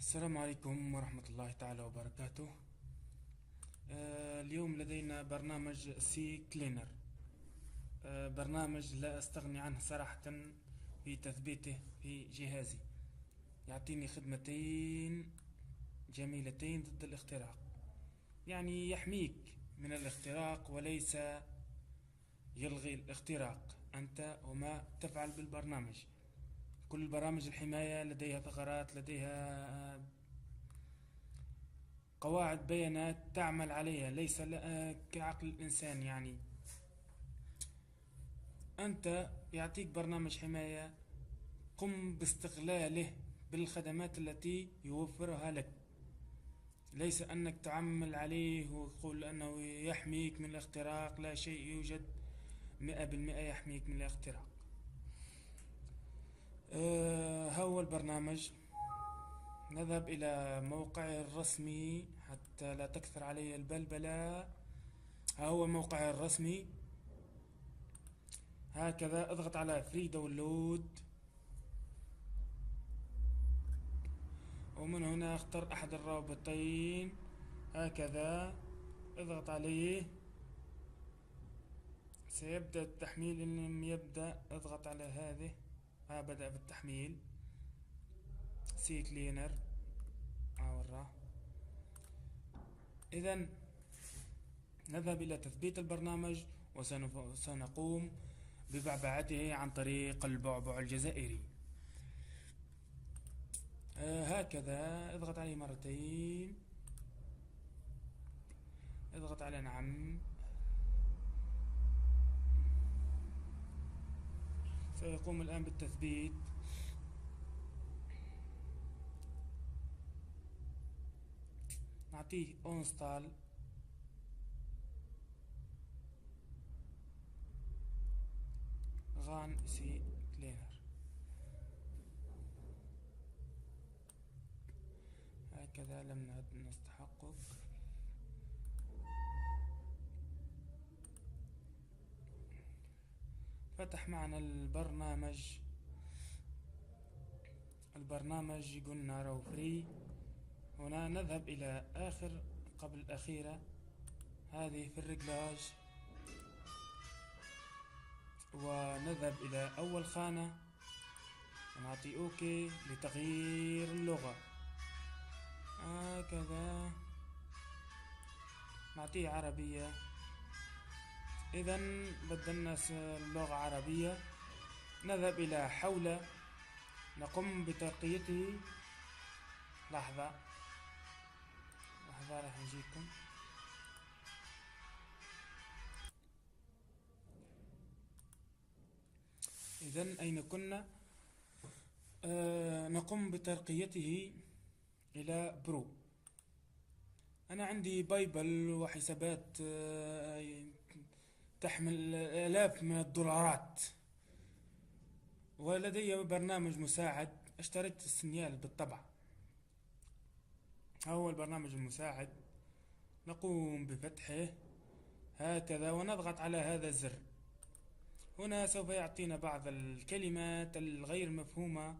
السلام عليكم ورحمة الله تعالى وبركاته. اليوم لدينا برنامج سي كلينر. برنامج لا أستغني عنه صراحة في تثبيته في جهازي. يعطيني خدمتين جميلتين ضد الاختراق، يعني يحميك من الاختراق وليس يلغي الاختراق أنت وما تفعل بالبرنامج. كل برامج الحماية لديها ثغرات، لديها قواعد بيانات تعمل عليها، ليس كعقل الإنسان. يعني أنت يعطيك برنامج حماية، قم باستغلاله بالخدمات التي يوفرها لك، ليس أنك تعمل عليه ويقول أنه يحميك من الاختراق. لا شيء يوجد 100% يحميك من الاختراق. هو البرنامج. نذهب إلى موقعه الرسمي حتى لا تكثر علي البلبلة. ها هو موقعه الرسمي. هكذا اضغط على فري داونلود، ومن هنا اختر احد الرابطين. هكذا اضغط عليه، سيبدأ التحميل. ان يبدأ اضغط على هذه. بدأ بالتحميل سي كلينر. وراه. اذا نذهب الى تثبيت البرنامج، وسنقوم ببعبعته عن طريق البعبع الجزائري. هكذا اضغط عليه مرتين، اضغط على نعم. سيقوم الآن بالتثبيت. نعطيه انستال. غان سي كلينر. هكذا لم نعد نستحقق. فتح معنا البرنامج. قلنا رو فري. هنا نذهب إلى آخر قبل الأخيرة، هذه في الرجلاج، ونذهب إلى أول خانة ونعطي أوكي لتغيير اللغة. هكذا نعطيه عربية. إذا بدلنا اللغة عربية. نذهب إلى حول، نقوم بترقيته. لحظة راح نجيكم. إذن أين كنا؟ نقوم بترقيته إلى برو. أنا عندي بايبل وحسابات تحمل آلاف من الدولارات، ولدي برنامج مساعد. اشتريت السنيال بالطبع. هو البرنامج المساعد. نقوم بفتحه هكذا ونضغط على هذا الزر. هنا سوف يعطينا بعض الكلمات الغير مفهومة.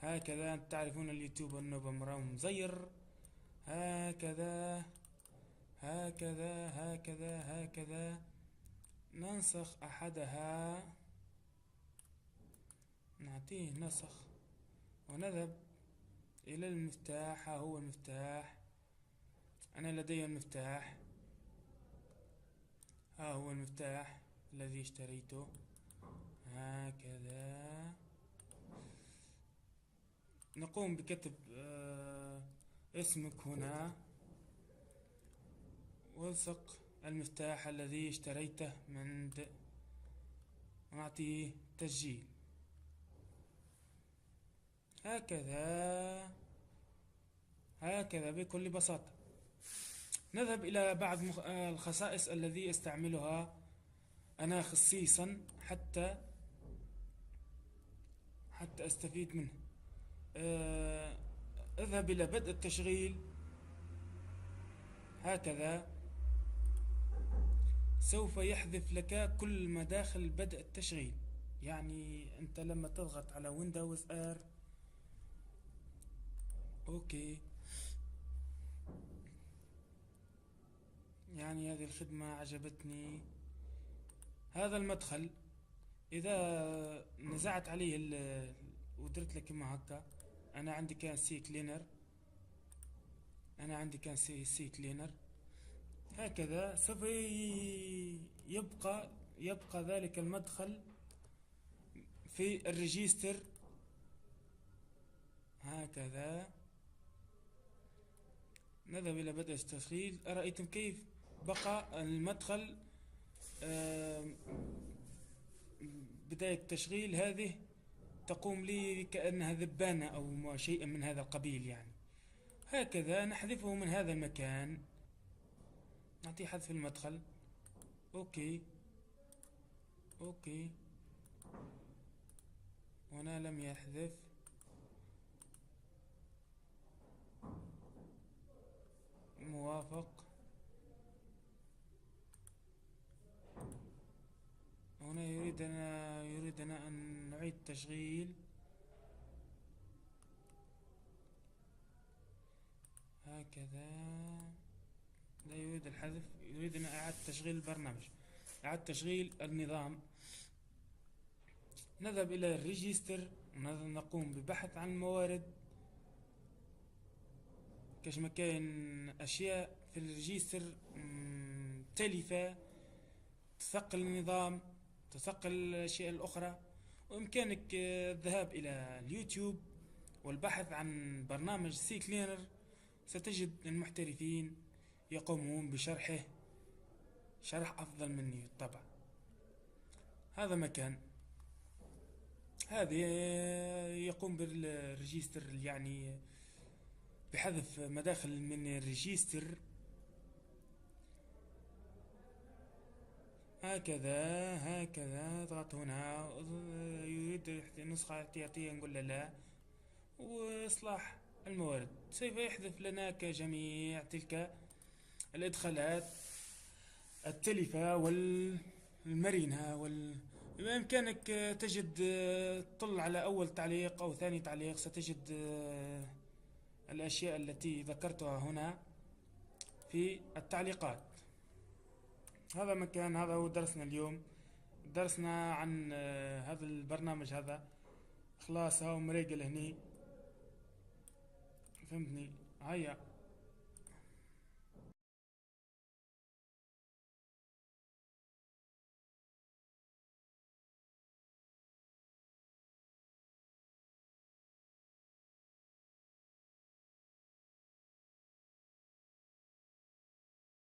هكذا تعرفون اليوتيوب انه مراه مزير. هكذا هكذا هكذا هكذا ننسخ احدها، نعطيه نسخ، ونذهب الى المفتاح. ها هو المفتاح. انا لدي المفتاح. ها هو المفتاح الذي اشتريته. هكذا نقوم بكتب اسمك هنا، والصق المفتاح الذي اشتريته من ونعطيه تسجيل. هكذا بكل بساطة. نذهب إلى بعض الخصائص الذي استعملها أنا خصيصا حتى أستفيد منه. اذهب إلى بدء التشغيل. هكذا سوف يحذف لك كل مداخل بدء التشغيل. يعني أنت لما تضغط على ويندوز ار اوكي. يعني هذه الخدمة عجبتني. هذا المدخل اذا نزعت عليه ودرت لك كما هكا، انا عندي كان سي كلينر، انا عندي كان سي كلينر هكذا سوف يبقى ذلك المدخل في الريجستر هكذا. نذهب إلى بدء التشغيل. أرأيتم كيف بقى المدخل بداية التشغيل هذه تقوم لي كأنها ذبانة أو شيء من هذا القبيل يعني. هكذا نحذفه من هذا المكان، نعطيه حذف المدخل. أوكي أوكي، هنا لم يحذف. موافق. هنا يريدنا أن نعيد تشغيل هكذا. لا يريد الحذف، يريدنا إعادة تشغيل البرنامج، إعادة تشغيل النظام. نذهب إلى الريجستر ونقوم ببحث عن الموارد. كاش ما كاين أشياء في الريجستر تلفة تثقل النظام، تثقل الأشياء الأخرى. وإمكانك الذهاب إلى اليوتيوب والبحث عن برنامج سي كلينر، ستجد المحترفين يقومون بشرحه شرح أفضل مني بالطبع. هذا مكان، هذا يقوم بالريجستر يعني بحذف مداخل من الريجستر هكذا اضغط هنا. يريد نسخة احتياطية، نقول له لا. وإصلاح الموارد سوف يحذف لنا كجميع تلك الإدخالات التلفة والمرنة بإمكانك تجد تطل على أول تعليق أو ثاني تعليق، ستجد الأشياء التي ذكرتها هنا في التعليقات. هذا مكان، هذا هو درسنا اليوم. درسنا عن هذا البرنامج هذا. خلاص هاو مريقل هني، فهمتني؟ هيا